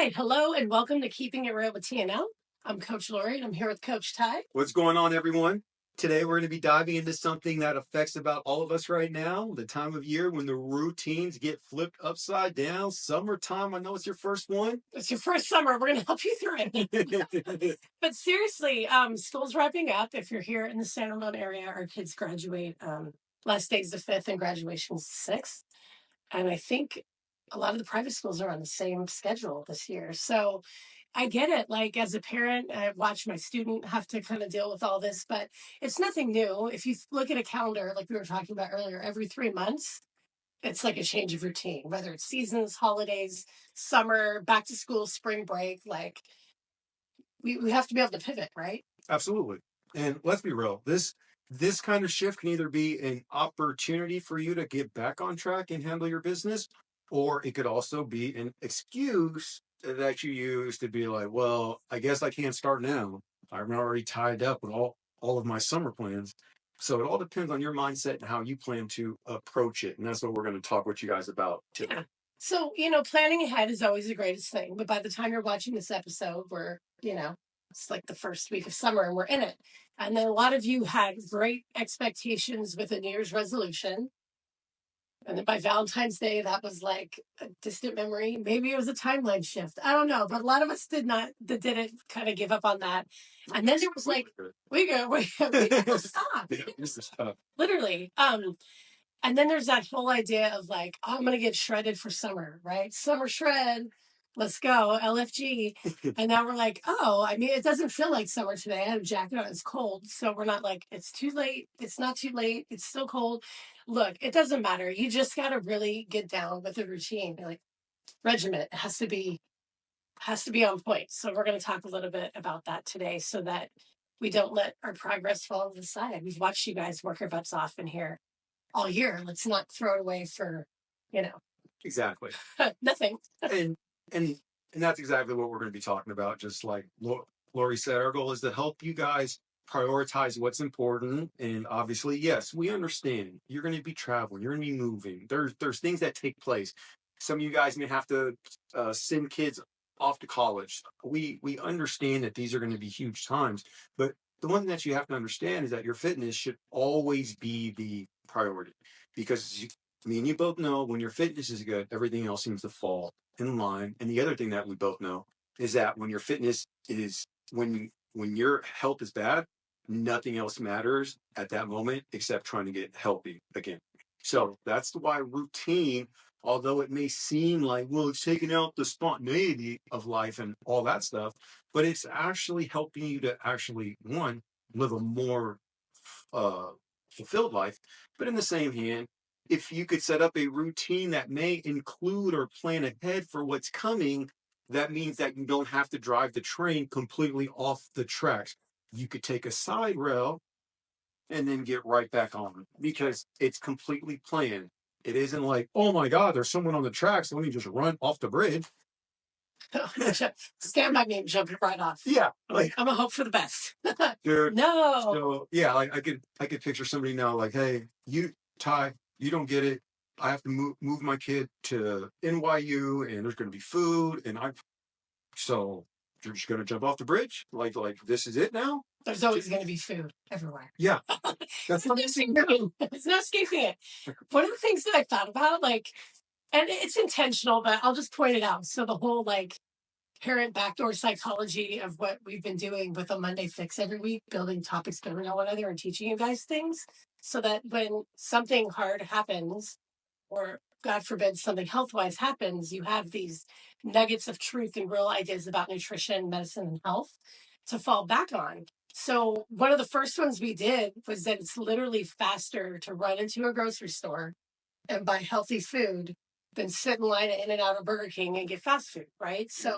Hi, hello, and welcome to Keeping It Real with TNL. I'm Coach Lori, and I'm here with Coach Ty. What's going on, everyone? Today, we're going to be diving into something that affects about all of us right now, the time of year when the routines get flipped upside down. Summertime, I know it's your first one. It's your first summer. We're going to help you through it. But seriously, school's wrapping up. If you're here in the San Ramon area, our kids graduate. Last day's the 5th and graduation's the 6th. And I think a lot of the private schools are on the same schedule this year. So I get it. Like, as a parent, I watch my student have to kind of deal with all this, but it's nothing new. If you look at a calendar, like we were talking about earlier, every 3 months, it's like a change of routine, whether it's seasons, holidays, summer, back to school, spring break. Like, we have to be able to pivot, right? Absolutely. And let's be real. This kind of shift can either be an opportunity for you to get back on track and handle your business, or it could also be an excuse that you use to be like, well, I guess I can't start now. I'm already tied up with all of my summer plans. So it all depends on your mindset and how you plan to approach it. And that's what we're going to talk with you guys about today. Yeah. So, planning ahead is always the greatest thing. But by the time you're watching this episode, it's like the first week of summer and we're in it. And then a lot of you had great expectations with a New Year's resolution. And then by Valentine's Day, that was like a distant memory. Maybe it was a timeline shift. I don't know. But a lot of us didn't kind of give up on that. And then there was like, we go stop. Literally. And then there's that whole idea of like, oh, I'm going to get shredded for summer, right? Summer shred. Let's go, LFG. And now we're like, oh, I mean, it doesn't feel like summer today. I have a jacket on. It's cold. So we're not like, it's too late. It's not too late. It's still cold. Look, it doesn't matter. You just got to really get down with the routine. Like, regimen has to be on point. So we're going to talk a little bit about that today so that we don't let our progress fall to the side. We've watched you guys work your butts off in here all year. Let's not throw it away for, Exactly. nothing. And that's exactly what we're going to be talking about. Just like Lori said, our goal is to help you guys prioritize what's important. And obviously, yes, we understand you're going to be traveling, you're going to be moving. There's things that take place. Some of you guys may have to send kids off to college. We understand that these are going to be huge times, but the one thing that you have to understand is that your fitness should always be the priority, because me and you both know when your fitness is good, everything else seems to fall in line. And the other thing that we both know is that when your fitness is when your health is bad, nothing else matters at that moment except trying to get healthy again. So that's why routine, although it may seem like, well, it's taking out the spontaneity of life and all that stuff, but it's actually helping you to actually, one, live a more fulfilled life. But in the same hand, if you could set up a routine that may include or plan ahead for what's coming, that means that you don't have to drive the train completely off the tracks. You could take a side rail and then get right back on because it's completely planned. It isn't like, oh my God, there's someone on the tracks. Let me just run off the bridge. Stand by me and jump right off. Yeah, like I'm a hope for the best. dude. No. So yeah, like I could picture somebody now, like, hey, Ty, you don't get it. I have to move my kid to NYU, and there's going to be food, and so you're just going to jump off the bridge, like this is it now. There's always going to be food everywhere. Yeah, that's not There's no escaping it. One of the things that I thought about, like, and it's intentional, but I'll just point it out. So the whole like parent backdoor psychology of what we've been doing with a Monday Fix every week, building topics, building on one another, and teaching you guys things, so that when something hard happens, or God forbid something health-wise happens, you have these nuggets of truth and real ideas about nutrition, medicine, and health to fall back on. So one of the first ones we did was that it's literally faster to run into a grocery store and buy healthy food than sit in line at In-N-Out or Burger King and get fast food, right? So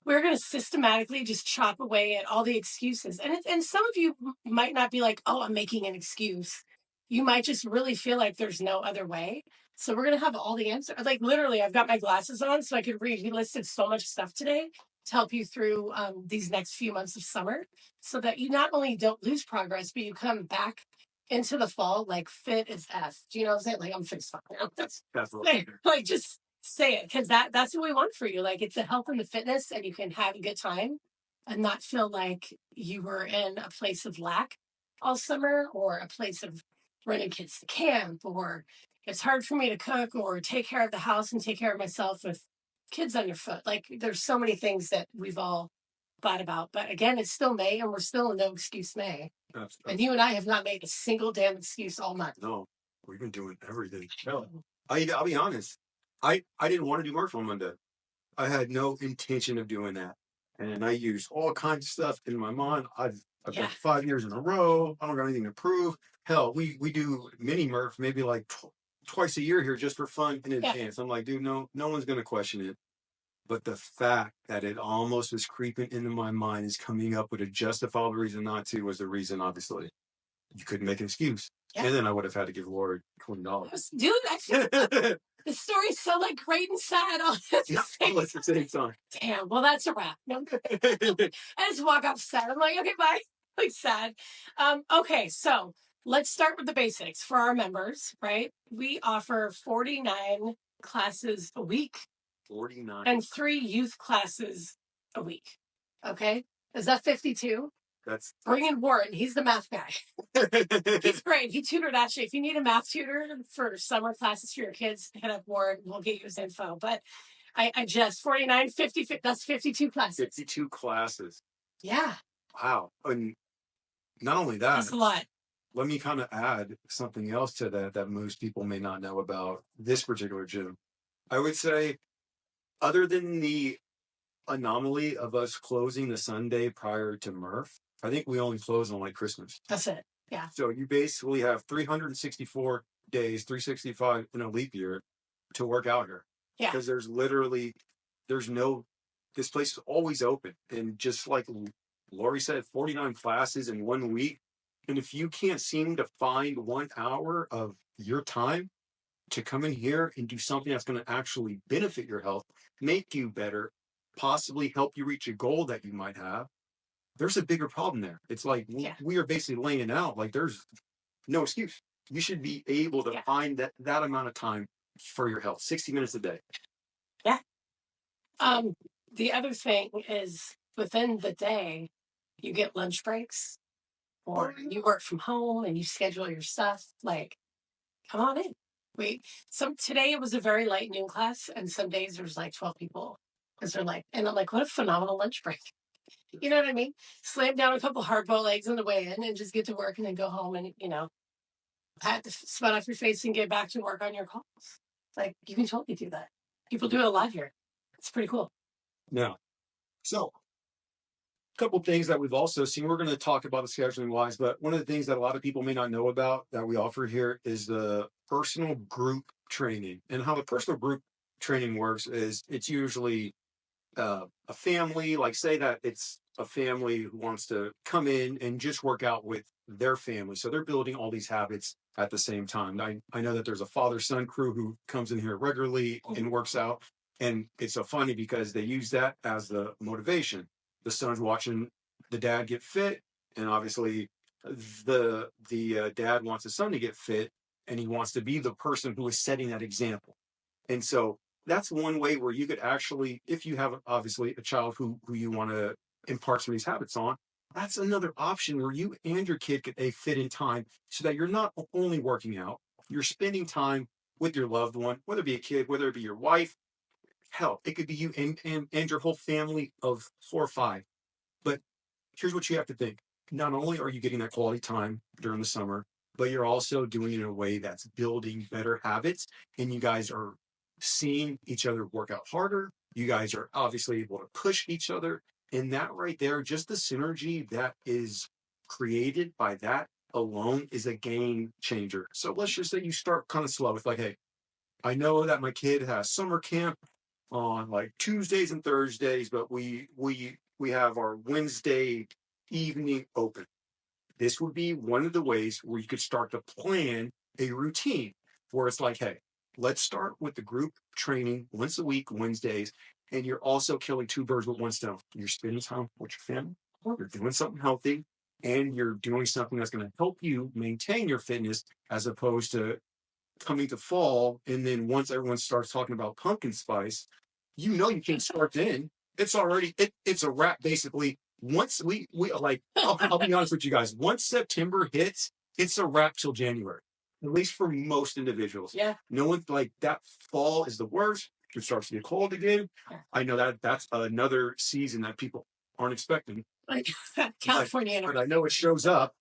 we're going to systematically just chop away at all the excuses. And some of you might not be like, oh, I'm making an excuse. You might just really feel like there's no other way. So we're going to have all the answers. Like literally, I've got my glasses on so I could read. He listed so much stuff today to help you through these next few months of summer so that you not only don't lose progress, but you come back into the fall like fit as F. Do you know what I'm saying? Like, I'm fit as fuck now. That's right. Like just say it, because that's what we want for you. Like, it's the health and the fitness, and you can have a good time and not feel like you were in a place of lack all summer, or a place of running kids to camp, or it's hard for me to cook or take care of the house and take care of myself with kids underfoot. Like, there's so many things that we've all thought about. But again, it's still May, and we're still in no excuse May. And you and I have not made a single damn excuse all month. No, we've been doing everything. No, I'll be honest. I didn't want to do Murph on Monday. I had no intention of doing that, and I used all kinds of stuff in my mind. I've done 5 years in a row. I don't got anything to prove. Hell, we do mini Murph maybe like twice a year here just for fun in advance. I'm like, dude, no one's gonna question it. But the fact that it almost was creeping into my mind is coming up with a justifiable reason not to was the reason, obviously. You couldn't make an excuse. Yeah. And then I would have had to give Lord $20. Dude, the story's so like great and sad all at the same time. Damn, well, that's a wrap. No. I just walk off sad. I'm like, okay, bye. Like, sad. Okay, so let's start with the basics for our members, right? We offer 49 classes a week. 49. And 3 youth classes a week. Okay? Is that 52? Bring in Warren. He's the math guy. He's great. He tutored, actually. If you need a math tutor for summer classes for your kids, hit up Warren. We'll get you his info. But I just 49, 50, that's 52 classes. 52 classes. Yeah. Wow. And not only that. That's a lot. Let me kind of add something else to that most people may not know about this particular gym. I would say, other than the anomaly of us closing the Sunday prior to Murph, I think we only close on like Christmas. That's it. Yeah. So you basically have 364 days, 365 in a leap year to work out here. Yeah. Because this place is always open. And just like Lori said, 49 classes in 1 week. And if you can't seem to find 1 hour of your time to come in here and do something that's going to actually benefit your health, make you better, possibly help you reach a goal that you might have, there's a bigger problem there. It's like we are basically laying it out like there's no excuse. You should be able to find that amount of time for your health, 60 minutes a day. Yeah. The other thing is, within the day, you get lunch breaks, or you work from home and you schedule your stuff. Like, come on in. Today it was a very light noon class, and some days there's like 12 people. Because they're like, and I'm like, what a phenomenal lunch break. You know what I mean? Slam down a couple hard-boiled eggs on the way in and just get to work, and then go home and, pat the sweat off your face and get back to work on your calls. Like, you can totally do that. People do it a lot here. It's pretty cool. Now, so a couple things that we've also seen. We're going to talk about the scheduling wise, but one of the things that a lot of people may not know about that we offer here is the personal group training. And how the personal group training works is it's usually a family, like say that it's a family who wants to come in and just work out with their family. So they're building all these habits at the same time. I know that there's a father-son crew who comes in here regularly and works out. And it's so funny because they use that as the motivation. The son's watching the dad get fit, and obviously the dad wants the son to get fit, and he wants to be the person who is setting that example. And so that's one way where you could actually, if you have obviously a child who you want to impart some of these habits on, that's another option where you and your kid get a fit in time, so that you're not only working out, you're spending time with your loved one, whether it be a kid, whether it be your wife. Hell, it could be you and your whole family of 4 or 5. But here's what you have to think. Not only are you getting that quality time during the summer, but you're also doing it in a way that's building better habits, and you guys are seeing each other work out harder. You guys are obviously able to push each other. And that right there, just the synergy that is created by that alone is a game changer. So let's just say you start kind of slow. It's like, hey, I know that my kid has summer camp on like Tuesdays and Thursdays, but we have our Wednesday evening open. This would be one of the ways where you could start to plan a routine where it's like, hey, let's start with the group training once a week, Wednesdays, and you're also killing 2 birds with 1 stone. You're spending time with your family, you're doing something healthy, and you're doing something that's going to help you maintain your fitness, as opposed to coming to fall, and then once everyone starts talking about pumpkin spice, you can't start then. It's already it's a wrap basically. Once we like, I'll be honest with you guys. Once September hits, it's a wrap till January. At least for most individuals. Yeah. No one like that. Fall is the worst. It starts to get cold again. Yeah. I know that that's another season that people aren't expecting. Like California. But I know it shows up.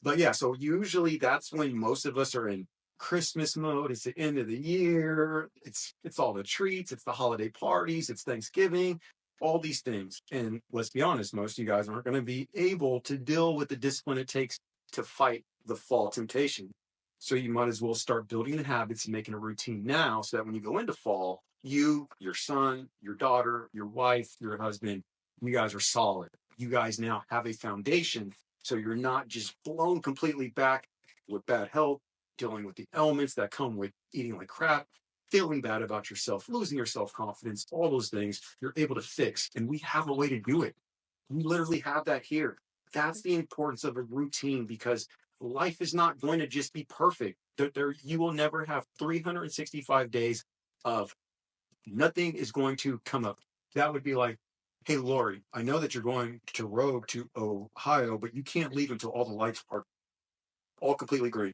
But yeah, so usually that's when most of us are in Christmas mode. It's the end of the year. It's all the treats. It's the holiday parties. It's Thanksgiving. All these things. And let's be honest, most of you guys aren't going to be able to deal with the discipline it takes to fight the fall temptation. So you might as well start building the habits and making a routine now, so that when you go into fall, you, your son, your daughter, your wife, your husband, you guys are solid. You guys now have a foundation, so you're not just blown completely back with bad health, dealing with the elements that come with eating like crap, feeling bad about yourself, losing your self-confidence, all those things you're able to fix. And we have a way to do it. We literally have that here. That's the importance of a routine, because life is not going to just be perfect. You will never have 365 days of nothing is going to come up. That would be like, hey, Lori, I know that you're going to Rogue to Ohio, but you can't leave until all the lights are all completely green.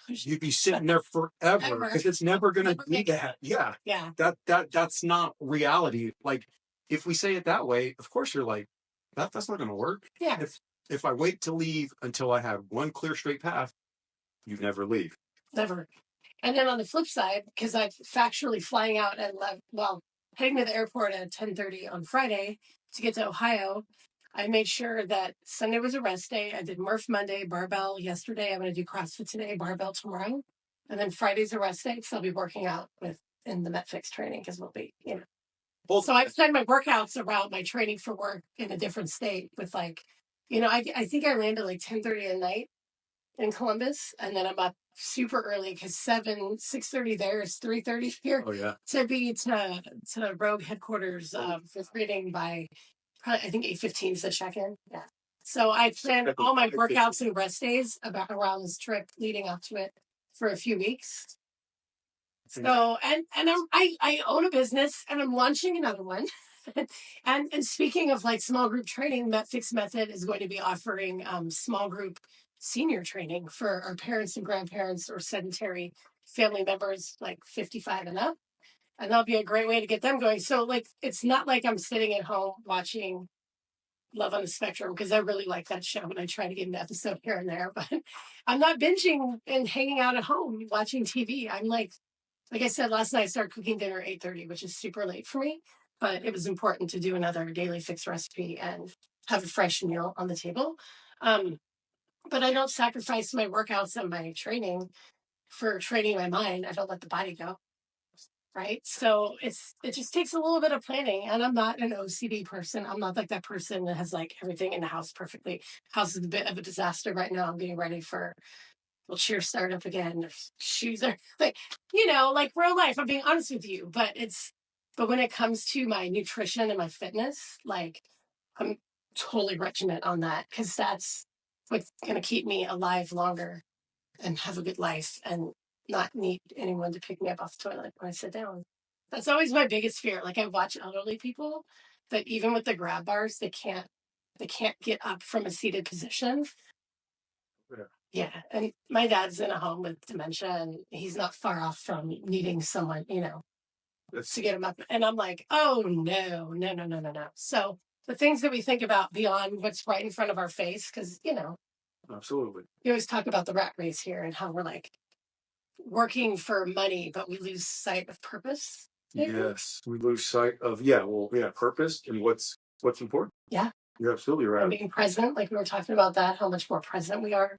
You'd be sitting there forever, because it's never going to be that. Yeah. That's not reality. Like, if we say it that way, of course you're like, that's not going to work. Yeah. If I wait to leave until I have one clear straight path, you never leave. Never. And then on the flip side, because I'm factually flying out at heading to the airport at 10:30 on Friday to get to Ohio, I made sure that Sunday was a rest day. I did Murph Monday, barbell yesterday. I'm going to do CrossFit today, barbell tomorrow. And then Friday's a rest day, because I'll be working out in the MetFix training, because we'll be, So I plan my workouts around my training for work in a different state with I think I landed like 10:30 at night in Columbus, and then I'm up super early because 6:30 there is 3:30 here. Oh yeah. To be to Rogue headquarters for reading by probably I think 8:15 is the check-in. Yeah. So I planned all my workouts and rest days around this trip leading up to it for a few weeks. So I own a business, and I'm launching another one. and speaking of like small group training, MetFix Method is going to be offering small group senior training for our parents and grandparents or sedentary family members like 55 and up. And that'll be a great way to get them going. So like, it's not like I'm sitting at home watching Love on the Spectrum, because I really like that show, and I try to get an episode here and there, but I'm not binging and hanging out at home watching TV. I'm like I said last night, I started cooking dinner at 8:30, which is super late for me, but it was important to do another daily fix recipe and have a fresh meal on the table. But I don't sacrifice my workouts and my training for training my mind. I don't let the body go. Right. So it just takes a little bit of planning. And I'm not an OCD person. I'm not like that person that has like everything in the house perfectly. House is a bit of a disaster right now. I'm getting ready for cheer startup again. There's shoes are like real life. I'm being honest with you. But when it comes to my nutrition and my fitness, like I'm totally regiment on that, because that's what's gonna keep me alive longer and have a good life and not need anyone to pick me up off the toilet when I sit down. That's always my biggest fear. Like I watch elderly people that even with the grab bars, they can't get up from a seated position. Yeah. And my dad's in a home with dementia, and he's not far off from needing someone, to get him up. And I'm like, oh no, no, no, no, no, no. So the things that we think about beyond what's right in front of our face, because, absolutely. We always talk about the rat race here and how we're like working for money, but we lose sight of purpose. Maybe? Yes. We lose sight of, purpose and what's important. Yeah. You're absolutely right. And being present, like we were talking about that, how much more present we are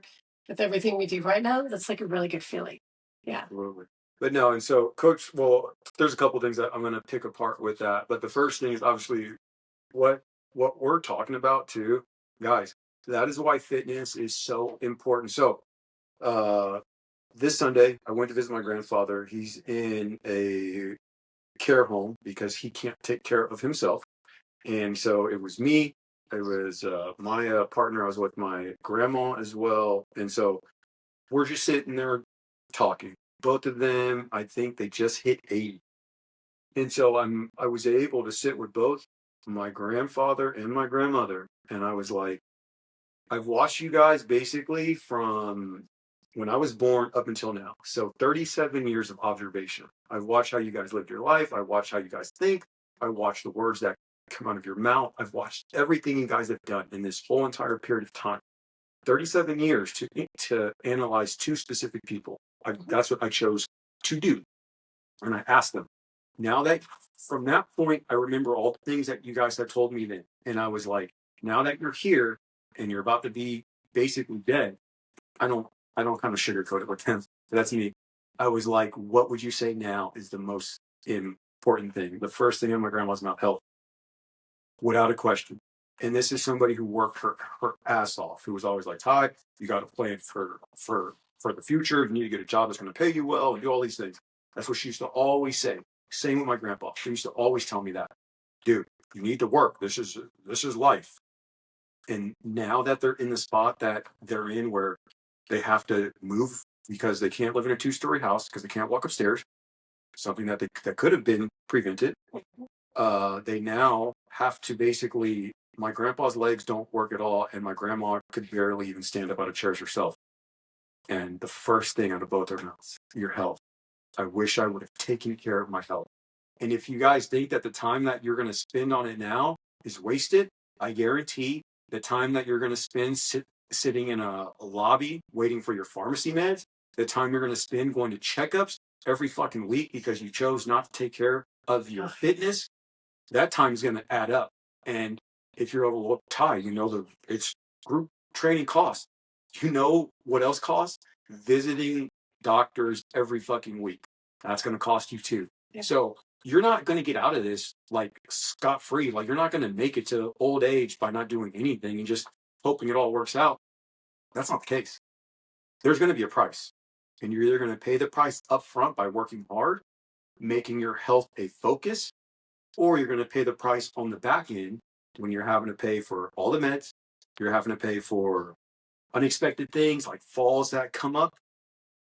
with everything we do right now. That's like a really good feeling. Yeah. Absolutely. But no, and so Coach, there's a couple things that I'm going to pick apart with that. But the first thing is obviously what we're talking about too, guys. That is why fitness is so important. So this Sunday, I went to visit my grandfather. He's in a care home because he can't take care of himself. And so it was me. It was my partner. I was with my grandma as well. And so we're just sitting there talking. both of them, I think they just hit 80. And so I was able to sit with both my grandfather and my grandmother. And I was like, I've watched you guys basically from when I was born up until now. So 37 years of observation. I've watched how you guys lived your life. I watched how you guys think. I watched the words that come out of your mouth. I've watched everything you guys have done in this whole entire period of time. 37 years to analyze two specific people. That's what I chose to do. And I asked them. Now that from that point, I remember all the things that you guys had told me then. And I was like, now that you're here and you're about to be basically dead, I don't kind of sugarcoat it with them. That's me. I was like, what would you say now is the most important thing? The first thing in my grandma's mouth, health, without a question. And this is somebody who worked her ass off, who was always like, Ty, you got to plan for the future. You need to get a job that's going to pay you well and do all these things. That's what she used to always say. Same with my grandpa. She used to always tell me that, dude, you need to work. This is life. And now that they're in the spot that they're in where they have to move because they can't live in a 2-story house because they can't walk upstairs, something that could have been prevented. They now have to basically, my grandpa's legs don't work at all, and my grandma could barely even stand up out of chairs herself. And the first thing out of both their mouths, your health. I wish I would have taken care of my health. And if you guys think that the time that you're going to spend on it now is wasted, I guarantee the time that you're going to spend sitting in a lobby waiting for your pharmacy meds, the time you're going to spend going to checkups every fucking week because you chose not to take care of your fitness, that time is going to add up. And if you're able to tie, it's group training costs. You know what else costs? Visiting doctors every fucking week. That's going to cost you too. Yeah. So you're not going to get out of this like scot-free. Like you're not going to make it to old age by not doing anything and just hoping it all works out. That's not the case. There's going to be a price. And you're either going to pay the price up front by working hard, making your health a focus, or you're going to pay the price on the back end when you're having to pay for all the meds, you're having to pay for unexpected things like falls that come up.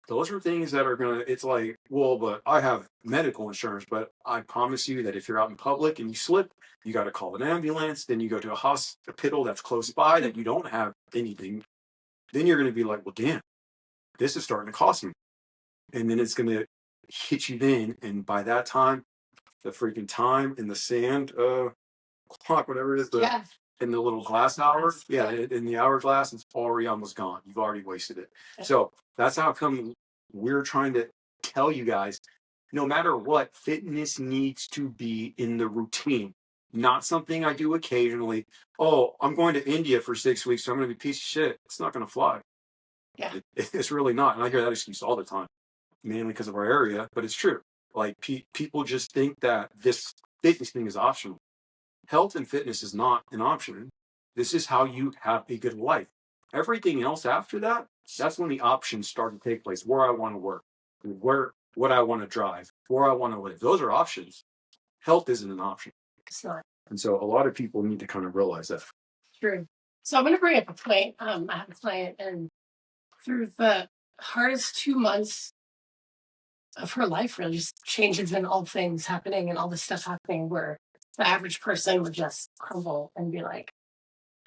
Those are things that are going to, it's like, well, but I have medical insurance, but I promise you that if you're out in public and you slip, you got to call an ambulance, then you go to a hospital that's close by that you don't have anything. Then you're going to be like, well, damn, this is starting to cost me. And then it's going to hit you then. And by that time, the freaking time in the sand clock, whatever it is, in the little glass hour, in the hourglass, it's already almost gone. You've already wasted it. So that's how come we're trying to tell you guys, no matter what, fitness needs to be in the routine, not something I do occasionally. Oh, I'm going to India for 6 weeks, so I'm going to be a piece of shit. It's not going to fly. Yeah, it's really not. And I hear that excuse all the time, mainly because of our area, but it's true. Like people just think that this fitness thing is optional. Health and fitness is not an option. This is how you have a good life. Everything else after that, that's when the options start to take place. Where I want to work, what I want to drive, where I want to live. Those are options. Health isn't an option. It's not. And so a lot of people need to kind of realize that. True. So I'm going to bring up a point. I have a client, and through the hardest 2 months of her life, really just changes in all things happening and all this stuff happening where the average person would just crumble and be like,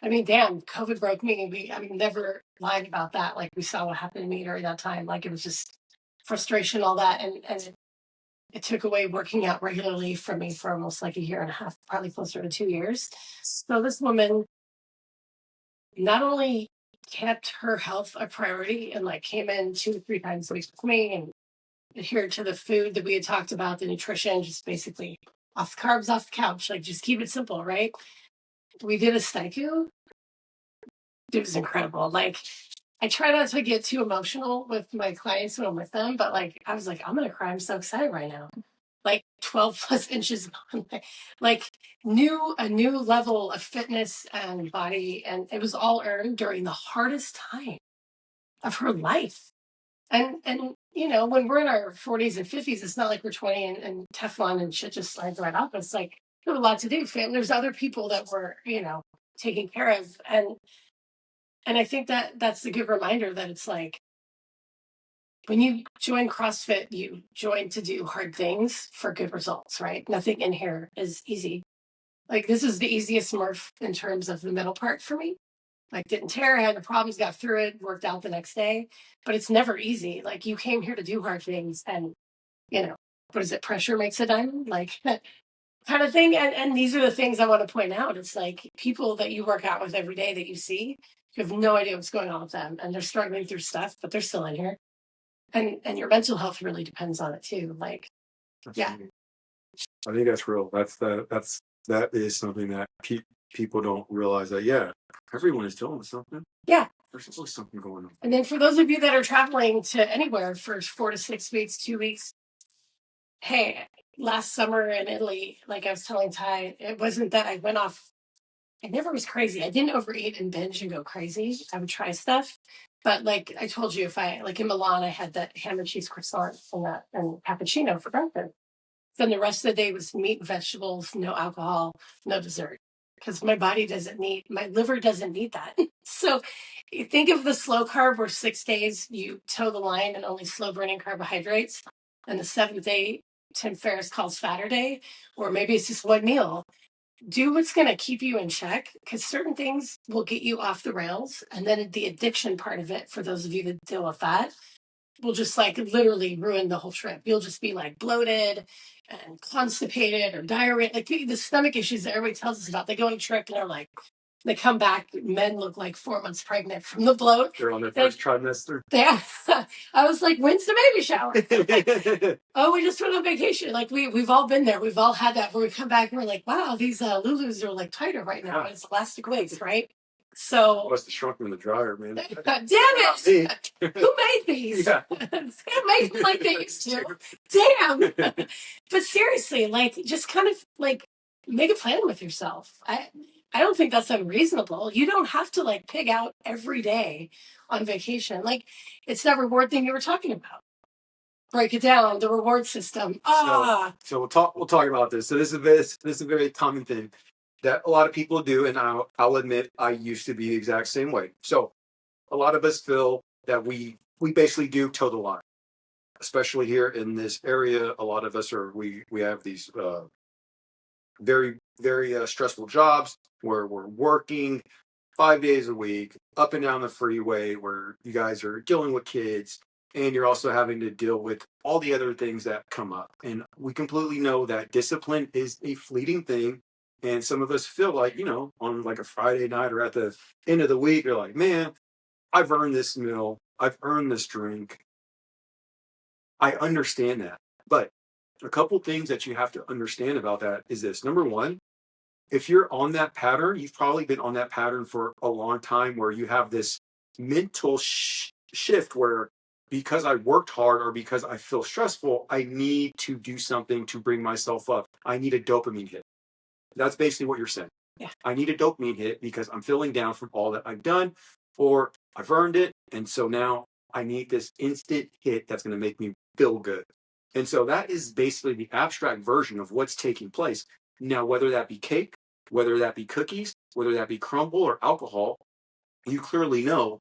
I mean, damn, COVID broke me. I'm never lying about that. Like we saw what happened to me during that time. Like it was just frustration, all that. And it took away working out regularly from me for almost like a year and a half, probably closer to 2 years. So this woman not only kept her health a priority and like came in 2 or 3 times a week with me and adhered to the food that we had talked about, the nutrition, just basically off the carbs, off the couch, like just keep it simple, right? We did a staiku. It was incredible. Like I try not to get too emotional with my clients when I'm with them, but like I was like, I'm gonna cry. I'm so excited right now. Like 12 plus inches, like a new level of fitness and body, and it was all earned during the hardest time of her life. And when we're in our 40s and 50s, it's not like we're 20 and Teflon and shit just slides right up. It's like we have a lot to do. There's other people that we're taking care of, and I think that that's a good reminder that it's like when you join CrossFit, you join to do hard things for good results, right? Nothing in here is easy. Like this is the easiest Murph in terms of the middle part for me. Like didn't tear, had the problems, got through it, worked out the next day. But it's never easy. Like you came here to do hard things and, what is it? Pressure makes a diamond, like kind of thing. And these are the things I want to point out. It's like people that you work out with every day that you see, you have no idea what's going on with them. And they're struggling through stuff, but they're still in here. And your mental health really depends on it too. Like, yeah. I think that's real. That is something that people don't realize that, yeah, everyone is dealing with something. Yeah. There's always something going on. And then for those of you that are traveling to anywhere for 4 to 6 weeks, 2 weeks, hey, last summer in Italy, like I was telling Ty, it wasn't that I went off. I never was crazy. I didn't overeat and binge and go crazy. I would try stuff. But like I told you, if I, like in Milan, I had that ham and cheese croissant and cappuccino for breakfast. Then the rest of the day was meat and vegetables, no alcohol, no dessert. Because my body doesn't need, my liver doesn't need that. So you think of the slow carb where 6 days you toe the line and only slow burning carbohydrates. And the 7th day, Tim Ferriss calls fatter day, or maybe it's just one meal. Do what's going to keep you in check, because certain things will get you off the rails. And then the addiction part of it, for those of you that deal with that, will just like literally ruin the whole trip. You'll just be like bloated and constipated or diarrhea, like the stomach issues that everybody tells us about. They go on a trip and they're like, they come back, men look like 4 months pregnant from the bloat. They're on their first trimester. Yeah. I was like, when's the baby shower? Like, oh, we just went on vacation. Like we've all been there. We've all had that where we come back and we're like, wow, these Lulus are like tighter right now. It's elastic waist, right? So must have shrunk them in the dryer, man. Damn it! Who made these? Yeah. Who made them like they used to? Damn! But seriously, like just kind of like make a plan with yourself. I don't think that's unreasonable. You don't have to like pig out every day on vacation. Like it's that reward thing you were talking about. Break it down, the reward system. So we'll talk about this. So this is a very common thing that a lot of people do, and I'll admit I used to be the exact same way. So a lot of us feel that we basically do toe the line, especially here in this area. A lot of us we have these very very stressful jobs where we're working 5 days a week up and down the freeway, where you guys are dealing with kids and you're also having to deal with all the other things that come up. And we completely know that discipline is a fleeting thing. And some of us feel like, on like a Friday night or at the end of the week, you're like, man, I've earned this meal. I've earned this drink. I understand that. But a couple things that you have to understand about that is this. Number one, if you're on that pattern, you've probably been on that pattern for a long time, where you have this mental shift where, because I worked hard or because I feel stressful, I need to do something to bring myself up. I need a dopamine hit. That's basically what you're saying. Yeah. I need a dopamine hit because I'm feeling down from all that I've done, or I've earned it. And so now I need this instant hit that's going to make me feel good. And so that is basically the abstract version of what's taking place. Now, whether that be cake, whether that be cookies, whether that be crumble or alcohol, you clearly know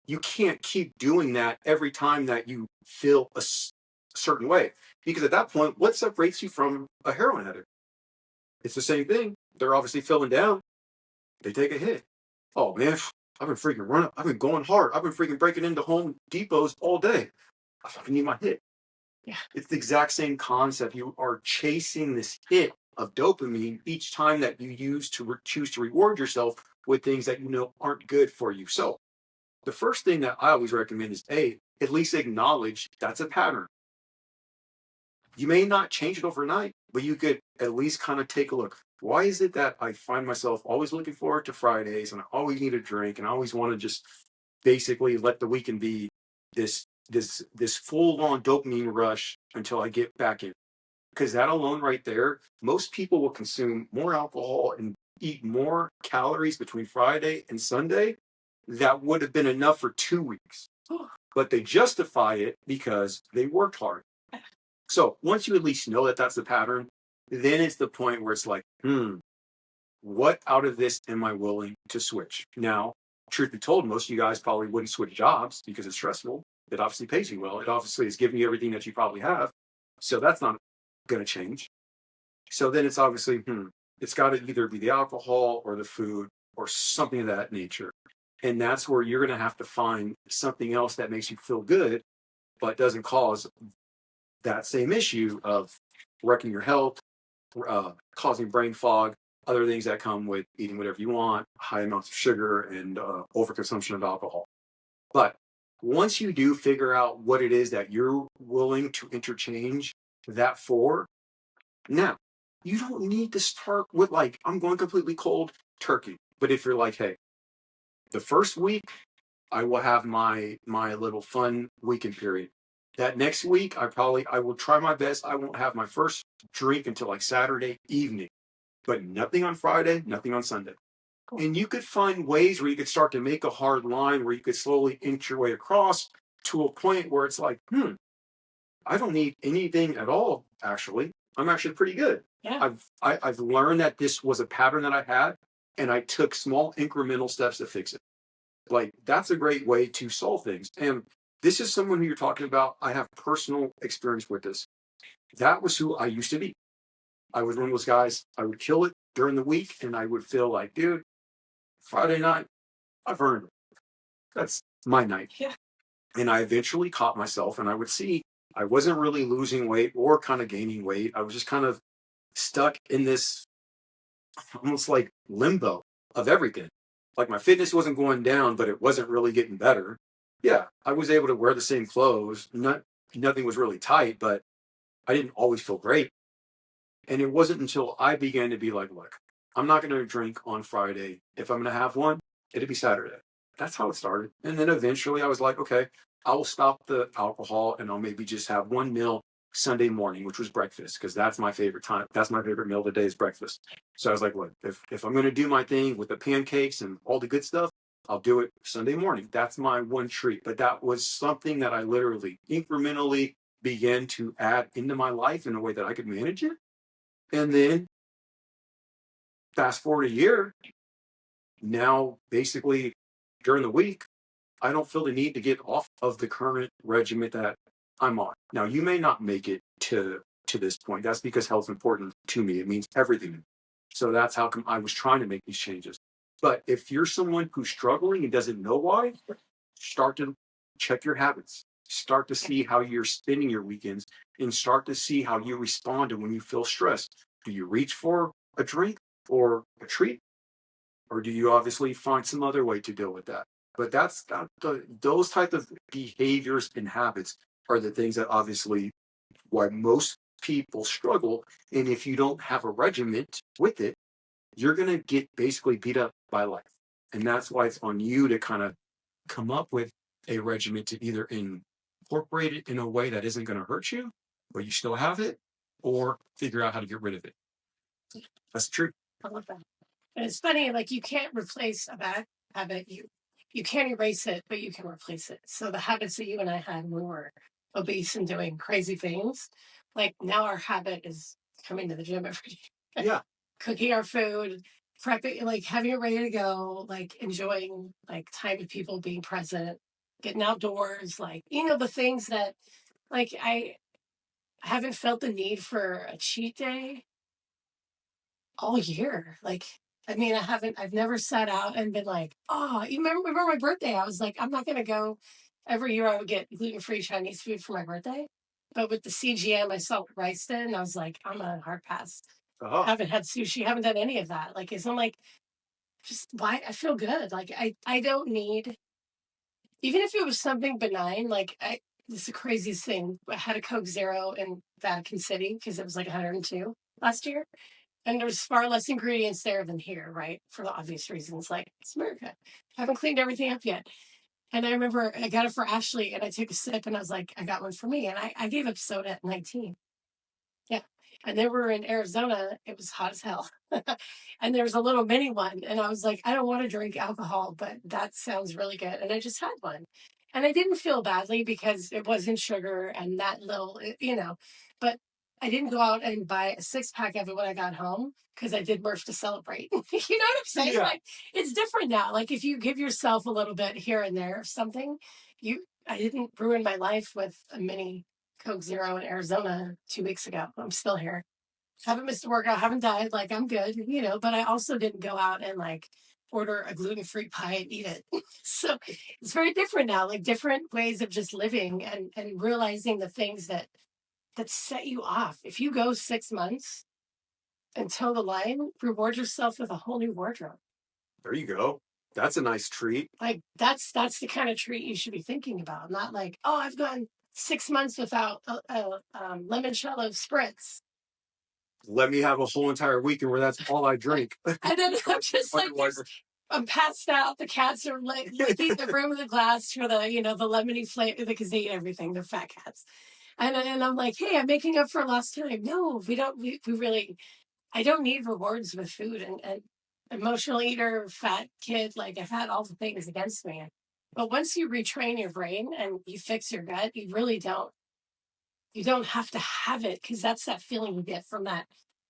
you can't keep doing that every time that you feel a certain way. Because at that point, what separates you from a heroin addict? It's the same thing. They're obviously feeling down. They take a hit. Oh man, I've been freaking running. I've been going hard. I've been freaking breaking into Home Depots all day. I fucking need my hit. Yeah. It's the exact same concept. You are chasing this hit of dopamine each time that you choose to reward yourself with things that you know aren't good for you. So the first thing that I always recommend is at least acknowledge that's a pattern. You may not change it overnight, but you could at least kind of take a look. Why is it that I find myself always looking forward to Fridays and I always need a drink and I always want to just basically let the weekend be this full-on dopamine rush until I get back in? Because that alone right there, most people will consume more alcohol and eat more calories between Friday and Sunday that would have been enough for 2 weeks. But they justify it because they worked hard. So once you at least know that that's the pattern, then it's the point where it's like, what out of this am I willing to switch? Now, truth be told, most of you guys probably wouldn't switch jobs because it's stressful. It obviously pays you well. It obviously is giving you everything that you probably have. So that's not going to change. So then it's obviously, it's got to either be the alcohol or the food or something of that nature. And that's where you're going to have to find something else that makes you feel good, but doesn't cause that same issue of wrecking your health, causing brain fog, other things that come with eating whatever you want, high amounts of sugar, and overconsumption of alcohol. But once you do figure out what it is that you're willing to interchange that for, now you don't need to start with like, I'm going completely cold turkey. But if you're like, hey, the first week I will have my little fun weekend period. That next week, I will try my best. I won't have my first drink until like Saturday evening, but nothing on Friday, nothing on Sunday. And you could find ways where you could start to make a hard line where you could slowly inch your way across to a point where it's like, I don't need anything at all, actually. I'm actually pretty good. Yeah. I've learned that this was a pattern that I had, and I took small incremental steps to fix it. Like, that's a great way to solve things. And this is someone who you're talking about. I have personal experience with this. That was who I used to be. I was one of those guys, I would kill it during the week, and I would feel like, dude, Friday night, I've earned it. That's my night. Yeah. And I eventually caught myself, and I would see I wasn't really losing weight or kind of gaining weight. I was just kind of stuck in this almost like limbo of everything. Like my fitness wasn't going down, but it wasn't really getting better. Yeah, I was able to wear the same clothes. Nothing was really tight, but I didn't always feel great. And it wasn't until I began to be like, look, I'm not going to drink on Friday. If I'm going to have one, it'll be Saturday. That's how it started. And then eventually I was like, okay, I will stop the alcohol and I'll maybe just have one meal Sunday morning, which was breakfast, because that's my favorite time. That's my favorite meal of the day is breakfast. So I was like, look, if I'm going to do my thing with the pancakes and all the good stuff, I'll do it Sunday morning. That's my one treat. But that was something that I literally incrementally began to add into my life in a way that I could manage it. And then fast forward a year, now basically during the week, I don't feel the need to get off of the current regimen that I'm on. Now, you may not make it to this point. That's because health's important to me. It means everything. So that's how come I was trying to make these changes. But if you're someone who's struggling and doesn't know why, start to check your habits. Start to see how you're spending your weekends and start to see how you respond to when you feel stressed. Do you reach for a drink or a treat? Or do you obviously find some other way to deal with that? But those type of behaviors and habits are the things that obviously why most people struggle. And if you don't have a regiment with it, you're going to get basically beat up by life. And that's why it's on you to kind of come up with a regimen to either incorporate it in a way that isn't going to hurt you, but you still have it, or figure out how to get rid of it. That's true. I love that. And it's funny, like you can't replace a bad habit. You can't erase it, but you can replace it. So the habits that you and I had when we were obese and doing crazy things, like now our habit is coming to the gym every day. Yeah. Cooking our food, prepping, like having it ready to go, like enjoying like time with people, being present, getting outdoors, like, the things that like I haven't felt the need for a cheat day all year. Like, I mean, I've never sat out and been like, oh, you remember my birthday? I was like, I'm not going to go. Every year I would get gluten-free Chinese food for my birthday. But with the CGM, I saw rice in, and I was like, I'm a hard pass. Uh-huh. Haven't had sushi, haven't done any of that. Like, it's not like, just why I feel good. Like, I don't need, even if it was something benign, like, this is the craziest thing. I had a Coke Zero in Vatican City because it was like 102 last year. And there's far less ingredients there than here, right? For the obvious reasons, like it's America. I haven't cleaned everything up yet. And I remember I got it for Ashley and I took a sip and I was like, I got one for me. And I gave up soda at 19. Yeah. And then we were in Arizona. It was hot as hell. And there was a little mini one. And I was like, I don't want to drink alcohol, but that sounds really good. And I just had one. And I didn't feel badly because it wasn't sugar and that little, but I didn't go out and buy a 6-pack of it when I got home because I did Murph to celebrate. You know what I'm saying? Yeah. Like, it's different now. Like if you give yourself a little bit here and there of something, I didn't ruin my life with a mini Coke Zero in Arizona 2 weeks ago. I'm still here. Haven't missed a workout, haven't died. Like, I'm good, but I also didn't go out and like order a gluten-free pie and eat it. So it's very different now, like different ways of just living and realizing the things that set you off. If you go 6 months and toe the line, reward yourself with a whole new wardrobe. There you go. That's a nice treat. Like that's the kind of treat you should be thinking about. Not like, oh, I've gone 6 months without a limoncello spritz. Let me have a whole entire weekend where that's all I drink. And then I'm just like, I'm passed out. The cats are like licking the rim of the glass for the, the lemony flavor because they eat everything. They're fat cats. And I'm like, hey, I'm making up for lost time. No, we don't. We really, I don't need rewards with food and emotional eater, fat kid. Like I've had all the things against me. But once you retrain your brain and you fix your gut, you really don't. You don't have to have it because that's that feeling you get from that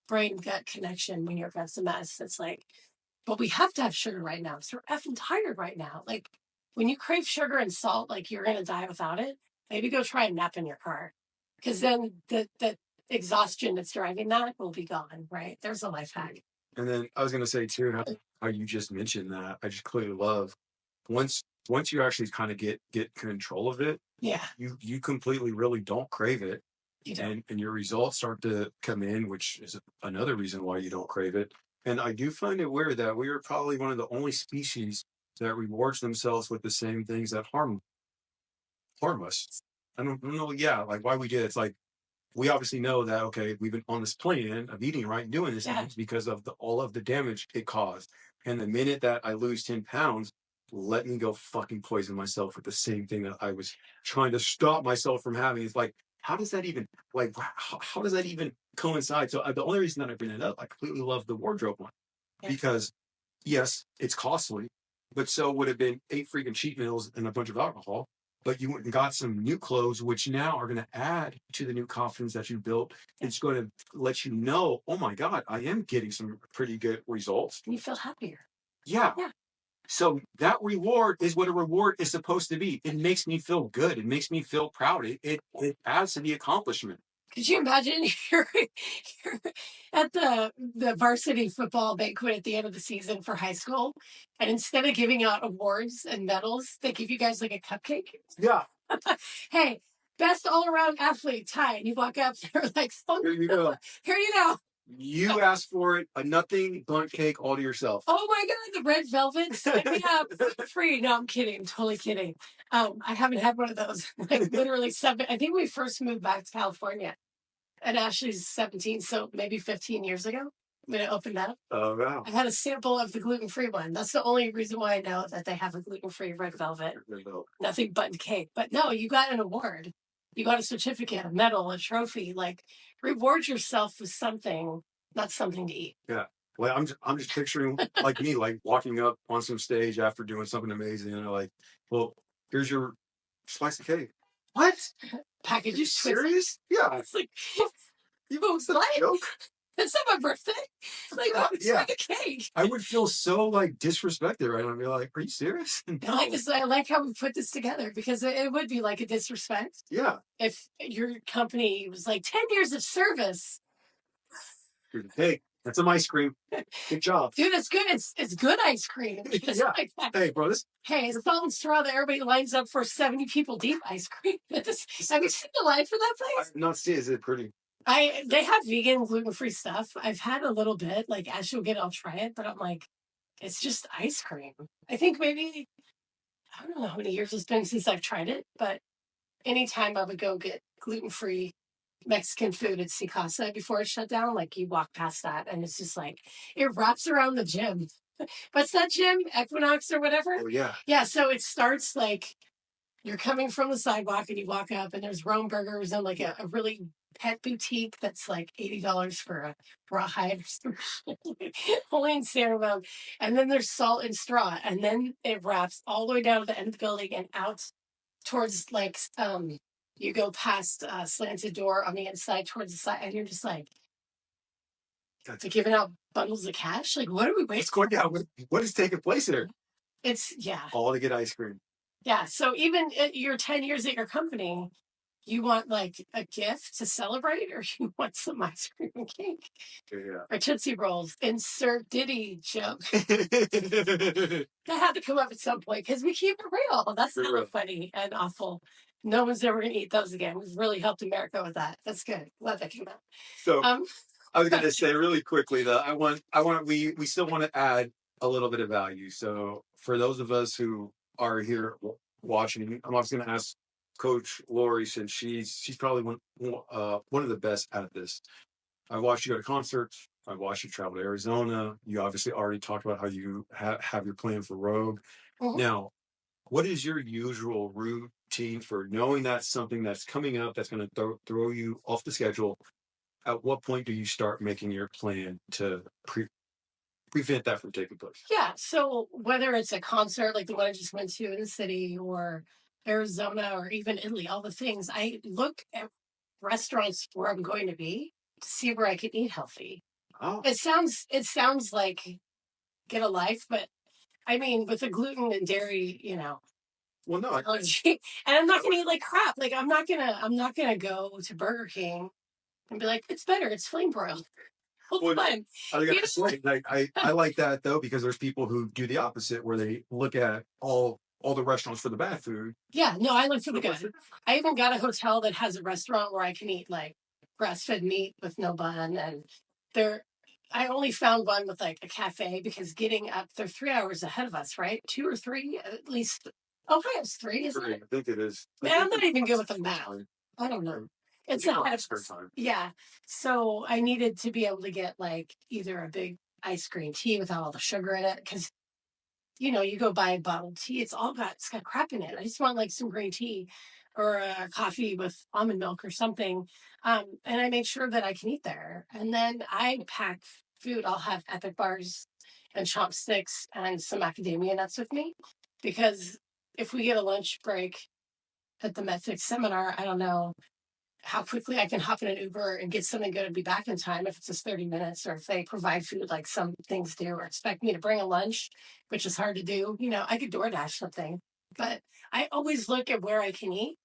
brain gut connection when your gut's a mess. It's like, but we have to have sugar right now. So we're effing tired right now. Like when you crave sugar and salt, like you're gonna die without it. Maybe go try a nap in your car, because then the exhaustion that's driving that will be gone. Right? There's a life hack. And then I was gonna say too, how you just mentioned that. I just clearly love once you actually kind of get control of it. Yeah. You completely really don't crave it. You don't. And your results start to come in, which is another reason why you don't crave it. And I do find it weird that we are probably one of the only species that rewards themselves with the same things that harm us. I don't know. Yeah, like why we did. It's like we obviously know that okay, we've been on this plan of eating right and doing this things because of all of the damage it caused. And the minute that I lose 10 pounds, let me go fucking poison myself with the same thing that I was trying to stop myself from having. It's like, how does that even how does that even coincide? So the only reason that I bring it up, I completely love the wardrobe one because yes, it's costly, but so would have been 8 freaking cheat meals and a bunch of alcohol. But you went and got some new clothes, which now are going to add to the new confidence that you built. It's going to let you know, oh my God, I am getting some pretty good results. And you feel happier. Yeah. So that reward is what a reward is supposed to be. It makes me feel good. It makes me feel proud. It adds to the accomplishment. Could you imagine you're at the varsity football banquet at the end of the season for high school, and instead of giving out awards and medals, they give you guys like a cupcake? Yeah. Hey, best all-around athlete, Ty. And you walk up, they're like, oh, here you go. Here you go. You asked for it, a nothing bundt cake all to yourself. Oh my God, the red velvet. Sign me up. Free. No, I'm kidding. I'm totally kidding. I haven't had one of those. Like literally 7. I think we first moved back to California. And Ashley's 17, so maybe 15 years ago when it opened up. Oh, wow. I had a sample of the gluten-free one. That's the only reason why I know that they have a gluten-free red velvet. Nothing but cake. But no, you got an award. You got a certificate, a medal, a trophy. Like, reward yourself with something, not something to eat. Yeah. Well, I'm just picturing like me, like walking up on some stage after doing something amazing, and they're like, "Well, here's your slice of cake." What? Package? Are you serious? Yeah. It's like, you both like joke. It's not my birthday. Like, yeah. Like a cake. I would feel so like disrespected, right? I'd be like, "Are you serious?" No. I like how we put this together because it would be like a disrespect. Yeah. If your company was like 10 years of service. Hey, that's some ice cream. Good job. Dude, it's good. It's good ice cream. Yeah. Like hey, bro, Hey, it's salt and straw that everybody lines up for 70 people deep ice cream. Have you seen the line for that place? I've not seen it. Is it pretty? They have vegan, gluten-free stuff. I've had a little bit. Like, as you'll get, I'll try it. But I'm like, it's just ice cream. I think maybe, I don't know how many years it's been since I've tried it. But anytime I would go get gluten-free Mexican food at Casa before it shut down, like you walk past that and it's just like, it wraps around the gym. What's that gym? Equinox or whatever? Oh, yeah. Yeah, so it starts like you're coming from the sidewalk and you walk up and there's Rome burgers and like a really pet boutique that's like $80 for a rawhide or some shit. Only in San Ramon. And then there's salt and straw. And then it wraps all the way down to the end of the building and out towards like you go past a slanted door on the inside towards the side, and you're just like, that's giving out bundles of cash. Like, what are we waiting for? Yeah, what is taking place there? It's all to get ice cream. Yeah. So even at your 10 years at your company, you want like a gift to celebrate, or you want some ice cream and cake Yeah. or Tootsie Rolls? Insert Diddy joke. That had to come up at some point because we keep it real. That's For hella real. funny and awful. No one's ever going to eat those again. We've really helped America with that. That's good. Glad that came out. So Um, I was going to say really quickly though, we still want to add a little bit of value. So for those of us who are here watching, I'm also going to ask Coach Lori, since she's probably one of the best at this. I watched you go to concerts. I watched you travel to Arizona. You obviously already talked about how you have your plan for Rogue. mhm. Now, what is your usual routine for knowing that's something that's coming up that's going to throw you off the schedule? At what point do you start making your plan to prevent that from taking place? Yeah. So whether it's a concert like the one I just went to in the city, or Arizona, or even Italy, all the things, I look at restaurants where I'm going to be to see where I can eat healthy. Oh, It sounds like get a life, but I mean with the gluten and dairy, well, no, allergy, and I'm not gonna eat like crap. Like I'm not gonna go to Burger King and be like, it's better, it's flame broiled. Well, well, fine. I was You gonna say, like, I like that though, because there's people who do the opposite, where they look at all the restaurants for the bad food. Yeah, no, I look for the good. I even got a hotel that has a restaurant where I can eat like grass-fed meat with no bun, and there. I only found one with like a cafe because getting up, they're 3 hours ahead of us, right? 2 or 3 at least. Oh, hi, it's three, isn't Three, it? I think it is. Man, I'm not even good with the math. I don't know. It's not ahead of spare us. time. Yeah. So I needed to be able to get like either a big ice green tea without all the sugar in it, because you go buy bottled tea, it's got crap in it. I just want like some green tea or a coffee with almond milk or something. And I make sure that I can eat there. And then I pack food. I'll have Epic bars and chopsticks and some macadamia nuts with me, because if we get a lunch break at the MedFix seminar, I don't know how quickly I can hop in an Uber and get something good and be back in time if it's just 30 minutes, or if they provide food like some things do, or expect me to bring a lunch, which is hard to do. I could DoorDash something, but I always look at where I can eat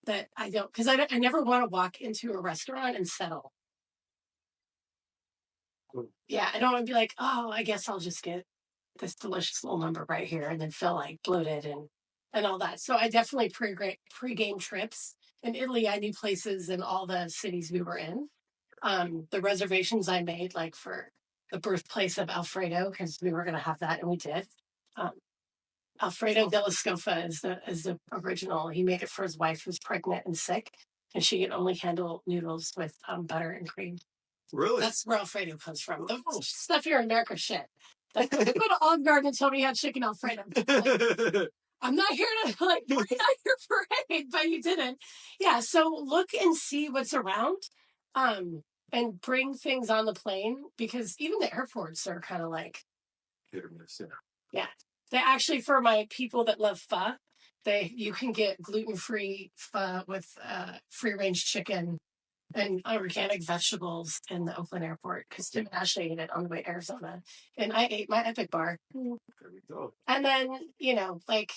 that I don't, because I never want to walk into a restaurant and settle. Yeah, I don't want to be like, oh, I guess I'll just get this delicious little number right here and then feel like bloated and all that. So I definitely pre-game trips. In Italy, I knew places in all the cities we were in. The reservations I made, like for the birthplace of Alfredo, because we were going to have that, and we did. Um, Alfredo della Scofa is the original. He made it for his wife who's pregnant and sick, and she could only handle noodles with butter and cream. Really? That's where Alfredo comes from. The stuff here in America, shit. Like, go to Olive Garden and tell me you had chicken Alfredo. Like, I'm not here to like bring out your parade, but you didn't. Yeah, so look and see what's around, and bring things on the plane, because even the airports are kind of like hit or miss, yeah. Yeah, they actually, for my people that love pho, you can get gluten-free pho with free range chicken and organic vegetables in the Oakland airport, because Tim and Ashley ate it on the way to Arizona, and I ate my Epic bar. There we go. And then, like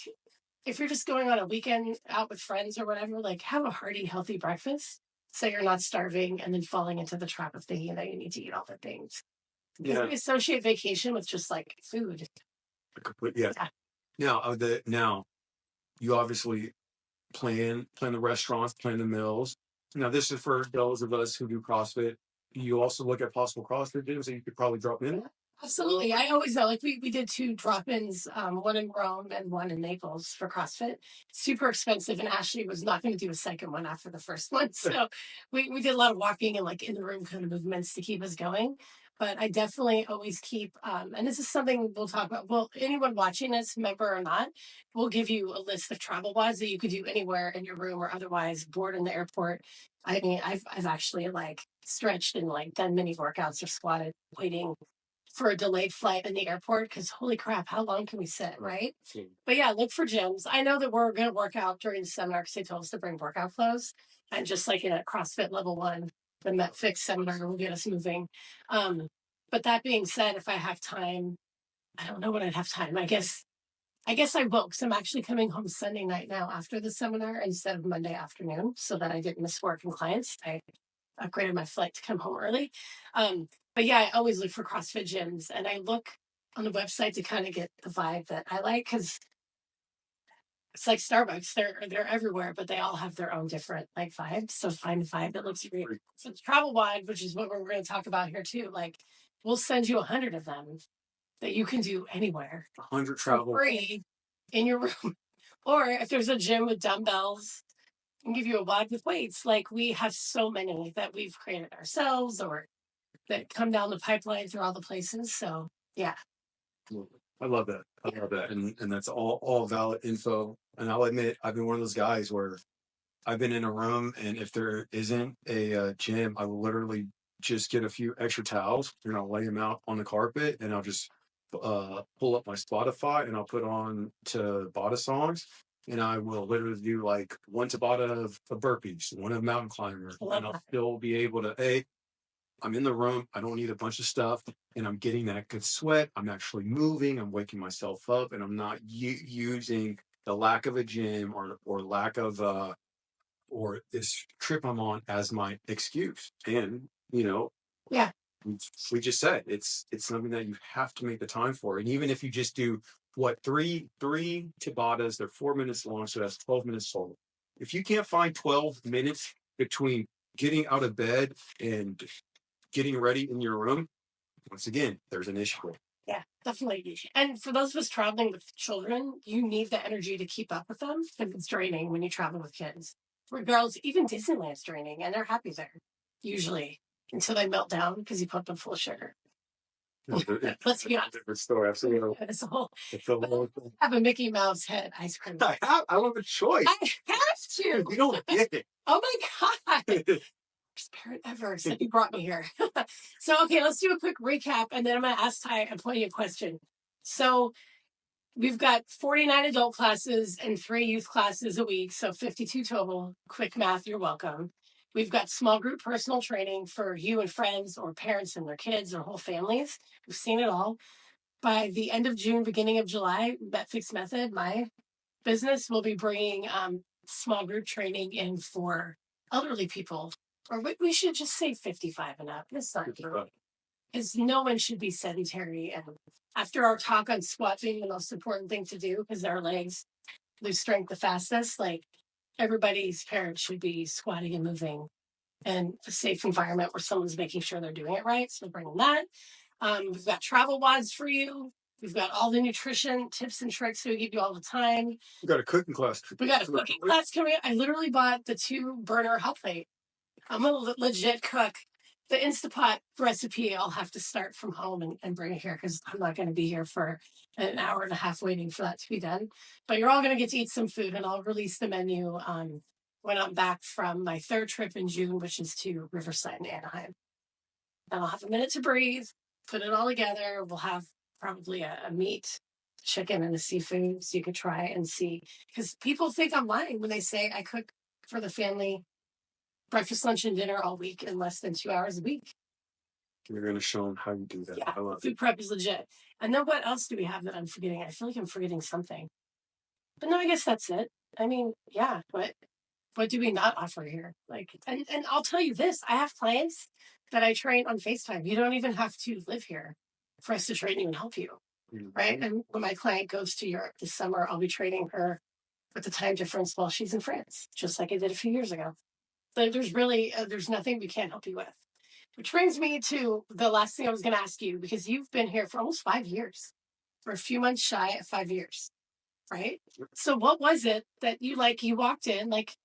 if you're just going on a weekend out with friends or whatever, like have a hearty, healthy breakfast so you're not starving and then falling into the trap of thinking that you need to eat all the things. Because we associate vacation with just like food. Yeah. Now you obviously plan the restaurants, plan the meals. Now this is for those of us who do CrossFit. You also look at possible CrossFit gyms that you could probably drop in. Absolutely. I always know, like we did 2 drop-ins, one in Rome and one in Naples for CrossFit. Super expensive, and Ashley was not going to do a second one after the first one. So we did a lot of walking and like in the room kind of movements to keep us going. But I definitely always keep, and this is something we'll talk about. Well, anyone watching this, member or not, we'll give you a list of travel WODs that you could do anywhere in your room or otherwise, board in the airport. I mean, I've actually like stretched and like done mini workouts or squatted waiting for a delayed flight in the airport, because holy crap, how long can we sit, right? But yeah, look for gyms. I know that we're going to work out during the seminar because they told us to bring workout clothes, and just like in a CrossFit level 1, the MetFix seminar will get us moving. But that being said, if I have time, I don't know when I'd have time. I guess I guess I will, because I'm actually coming home Sunday night now after the seminar instead of Monday afternoon, so that I didn't miss work and clients. I upgraded my flight to come home early. But yeah, I always look for CrossFit gyms, and I look on the website to kind of get the vibe that I like, because it's like Starbucks. They're everywhere, but they all have their own different like vibes. So find a vibe that looks great. So it's travel wide, which is what we're going to talk about here too. Like we'll send you 100 of them that you can do anywhere. 100 travel free in your room. Or if there's a gym with dumbbells and give you a WOD with weights, like we have so many that we've created ourselves or that come down the pipeline through all the places. So yeah. I love that. I love that. And that's all valid info. And I'll admit, I've been one of those guys where I've been in a room, and if there isn't a gym, I will literally just get a few extra towels, I'll lay them out on the carpet, and I'll just pull up my Spotify, and I'll put on Tabata songs, and I will literally do like one Tabata of burpees, one of mountain climber, and I'll still be able to, I'm in the room, I don't need a bunch of stuff, and I'm getting that good sweat. I'm actually moving, I'm waking myself up, and I'm not using the lack of a gym or lack of or this trip I'm on as my excuse. And Yeah. we just said it's something that you have to make the time for. And even if you just do three Tabatas, they're 4 minutes long, so that's 12 minutes total. If you can't find 12 minutes between getting out of bed and getting ready in your room, once again, there's an issue. Yeah, definitely. And for those of us traveling with children, you need the energy to keep up with them. And it's draining when you travel with kids. Regardless, even Disneyland's draining, and they're happy there, usually, until they melt down because you put them full of sugar. Let's be honest. Different story. Absolutely. It's a whole have a Mickey Mouse head ice cream. I have a choice. I have to. You don't get it. Oh my God. Best parent ever. So he brought me here. So, okay, let's do a quick recap, and then I'm going to ask Ty a poignant question. So we've got 49 adult classes and 3 youth classes a week, so 52 total. Quick math, you're welcome. We've got small group personal training for you and friends or parents and their kids or whole families. We've seen it all. By the end of June, beginning of July, Fixed Method, my business, will be bringing small group training in for elderly people. Or we should just say 55 and up. It's not true. Because no one should be sedentary. And after our talk on squat being the most important thing to do, because our legs lose strength the fastest, like everybody's parents should be squatting and moving in a safe environment where someone's making sure they're doing it right. So we're bringing that. We've got travel WODs for you. We've got all the nutrition tips and tricks that we give you all the time. We got a cooking class. We got a cooking class coming up. I literally bought the 2-burner hot plate. I'm a legit cook. The Instapot recipe, I'll have to start from home and bring it here because I'm not going to be here for an hour and a half waiting for that to be done. But you're all going to get to eat some food, and I'll release the menu when I'm back from my 3rd trip in June, which is to Riverside and Anaheim. And I'll have a minute to breathe, put it all together. We'll have probably a meat, chicken, and a seafood so you can try and see. Because people think I'm lying when they say I cook for the family breakfast, lunch, and dinner all week in less than 2 hours a week. You're going to show them how you do that. Yeah, food prep is legit. And then what else do we have that I'm forgetting? I feel like I'm forgetting something. But no, I guess that's it. I mean, yeah, but what do we not offer here? Like, and I'll tell you this, I have clients that I train on FaceTime. You don't even have to live here for us to train you and help you, right? And when my client goes to Europe this summer, I'll be training her with the time difference while she's in France, just like I did a few years ago. There's really, there's nothing we can't help you with. Which brings me to the last thing I was going to ask you, because you've been here for almost 5 years, or a few months shy of 5 years, right? So what was it that you walked in, like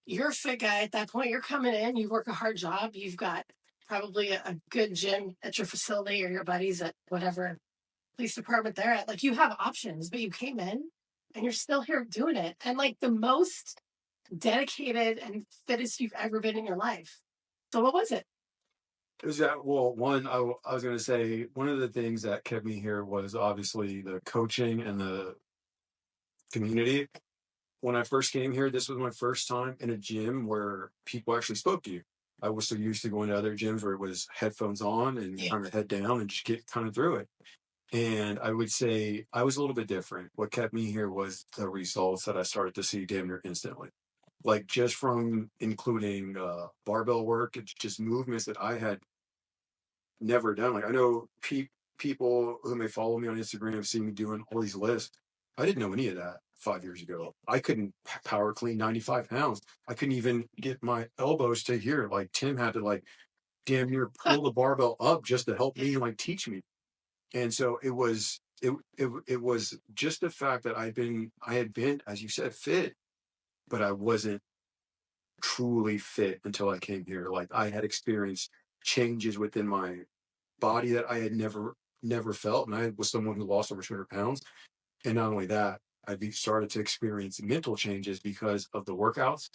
you're a fit guy at that point, you're coming in, you work a hard job, you've got probably a good gym at your facility or your buddies at whatever police department they're at. Like you have options, but you came in and you're still here doing it. And like the most dedicated and fittest you've ever been in your life. So what was it? It was that, well, one, I was going to say, one of the things that kept me here was obviously the coaching and the community. When I first came here, this was my first time in a gym where people actually spoke to you. I was so used to going to other gyms where it was headphones on and kind of head down and just get kind of through it. And I would say I was a little bit different. What kept me here was the results that I started to see damn near instantly. Like just from including barbell work, it's just movements that I had never done. Like I know people who may follow me on Instagram have seen me doing all these lifts. I didn't know any of that 5 years ago. I couldn't power clean 95 pounds. I couldn't even get my elbows to here. Like Tim had to like damn near pull the barbell up just to help me like teach me. And so it was just the fact that I had been, as you said, fit, but I wasn't truly fit until I came here. Like I had experienced changes within my body that I had never felt. And I was someone who lost over 200 pounds. And not only that, started to experience mental changes because of the workouts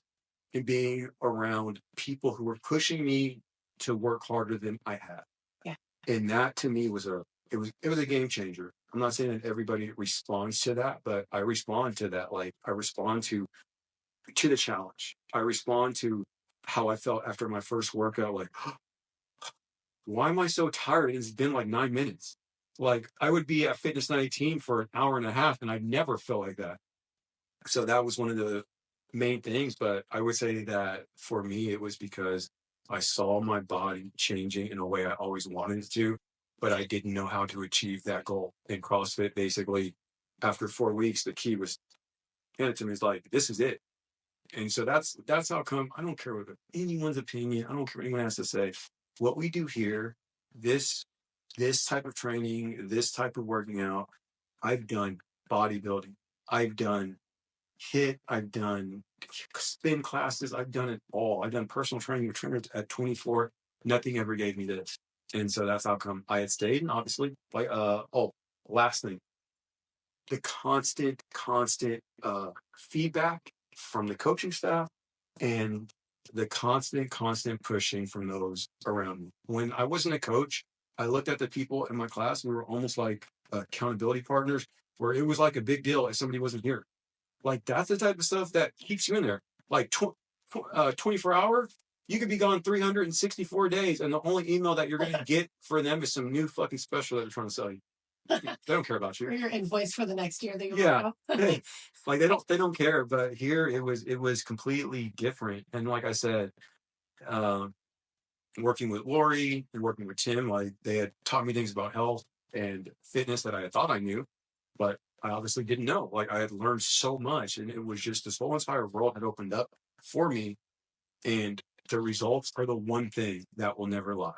and being around people who were pushing me to work harder than I had. Yeah. And that to me was it was a game changer. I'm not saying that everybody responds to that, but I respond to that. Like I respond to the challenge. I respond to how I felt after my first workout, like, why am I so tired? It's been like 9 minutes. Like I would be at Fitness 19 for an hour and a half, and I never felt like that. So that was one of the main things. But I would say that for me, it was because I saw my body changing in a way I always wanted it to, but I didn't know how to achieve that goal. In CrossFit, basically, after 4 weeks, the key was handed to me. It's like, this is it. And so that's how come I don't care what anyone's opinion. I don't care what anyone has to say. What we do here, this this type of training, this type of working out, I've done bodybuilding. I've done HIIT. I've done spin classes. I've done it all. I've done personal training with trainers at 24. Nothing ever gave me this. And so that's how come I had stayed. And obviously, like last thing, the constant feedback from the coaching staff and the constant pushing from those around me. When I wasn't a coach, I looked at the people in my class. We were almost like accountability partners, where it was like a big deal if somebody wasn't here. Like that's the type of stuff that keeps you in there. Like 24 hour, you could be gone 364 days, and the only email that you're going to get for them is some new fucking special that they're trying to sell you. They don't care about you. Or your invoice for the next year that you Yeah. Like they don't care. But here it was completely different. And like I said, um, working with Lori and working with Tim, like they had taught me things about health and fitness that I had thought I knew, but I obviously didn't know. Like I had learned so much, and it was just this whole entire world had opened up for me. And the results are the one thing that will never lie.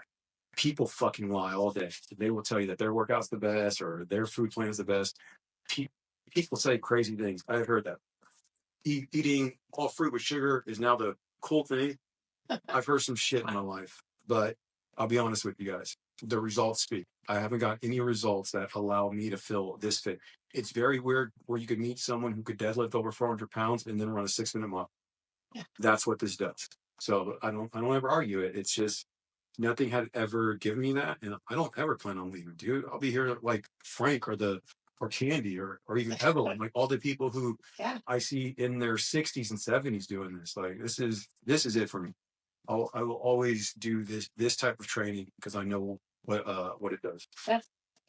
People fucking lie all day. They will tell you that their workout's the best or their food plan is the best. People say crazy things. I've heard that. Eating all fruit with sugar is now the cool thing. I've heard some shit in my life, but I'll be honest with you guys. The results speak. I haven't got any results that allow me to feel this fit. It's very weird where you could meet someone who could deadlift over 400 pounds and then run a 6 minute mile. Yeah. That's what this does. So I don't ever argue it. It's just nothing had ever given me that, and I don't ever plan on leaving, dude. I'll be here like Frank or Candy or even Evelyn, like all the people who I see in their 60s and 70s doing this. Like this is it for me. I will always do this type of training because I know what it does.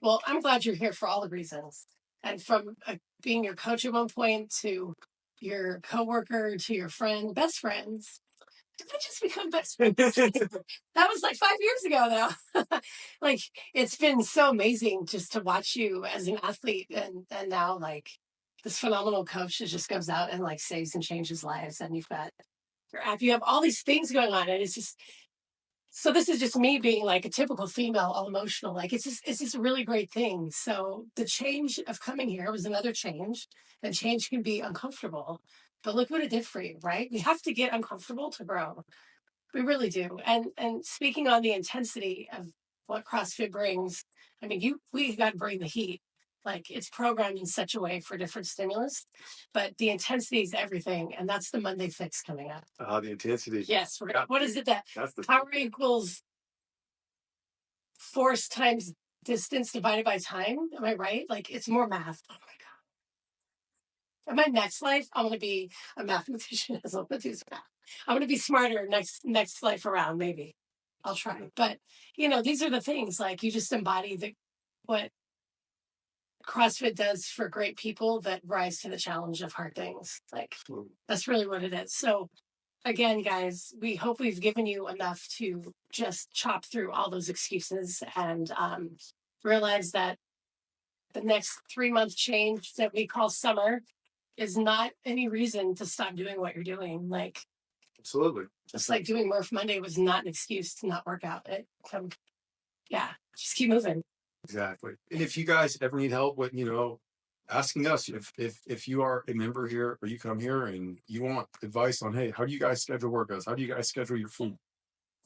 Well, I'm glad you're here for all the reasons. And from being your coach at one point to your coworker to your friend, best friends. Did we just become best friends? That was like 5 years ago now. Like it's been so amazing just to watch you as an athlete and now like this phenomenal coach that just goes out and like saves and changes lives. And you've got your app, you have all these things going on, and it's just so this is just me being like a typical female, all emotional. Like it's just a really great thing. So the change of coming here was another change, and change can be uncomfortable. But look what it did for you, right? We have to get uncomfortable to grow. We really do. And speaking on the intensity of what CrossFit brings, I mean, we got to bring the heat. Like it's programmed in such a way for different stimulus, but the intensity is everything, and that's the Monday fix coming up. The intensity. Yes. What is it that's the power equals force times distance divided by time? Am I right? Like it's more math. Oh my god. In my next life, I want to be a mathematician. I want to do some math. I want to be smarter next life around. Maybe I'll try. But these are the things like you just embody what CrossFit does for great people that rise to the challenge of hard things. Like, that's really what it is. So again, guys, we hope we've given you enough to just chop through all those excuses and realize that the next 3 month change that we call summer is not any reason to stop doing what you're doing. Like, Absolutely. just like doing Murph Monday was not an excuse to not work out. Yeah, just keep moving. Exactly. And if you guys ever need help with, asking us if you are a member here or you come here and you want advice on, hey, how do you guys schedule workouts? How do you guys schedule your food?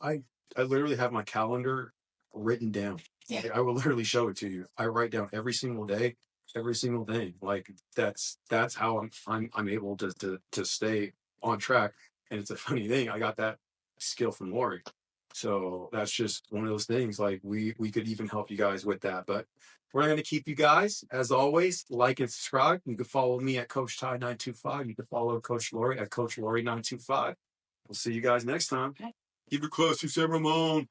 I literally have my calendar written down. Yeah. Like, I will literally show it to you. I write down every single day, every single thing. Like that's how I'm able to stay on track. And it's a funny thing. I got that skill from Lori. So that's just one of those things. Like we could even help you guys with that. But we're not going to keep you guys. As always, like and subscribe. You can follow me at Coach Ty 925. You can follow Coach Lori at Coach Lori 925. We'll see you guys next time. Okay. Keep it close to Ramon.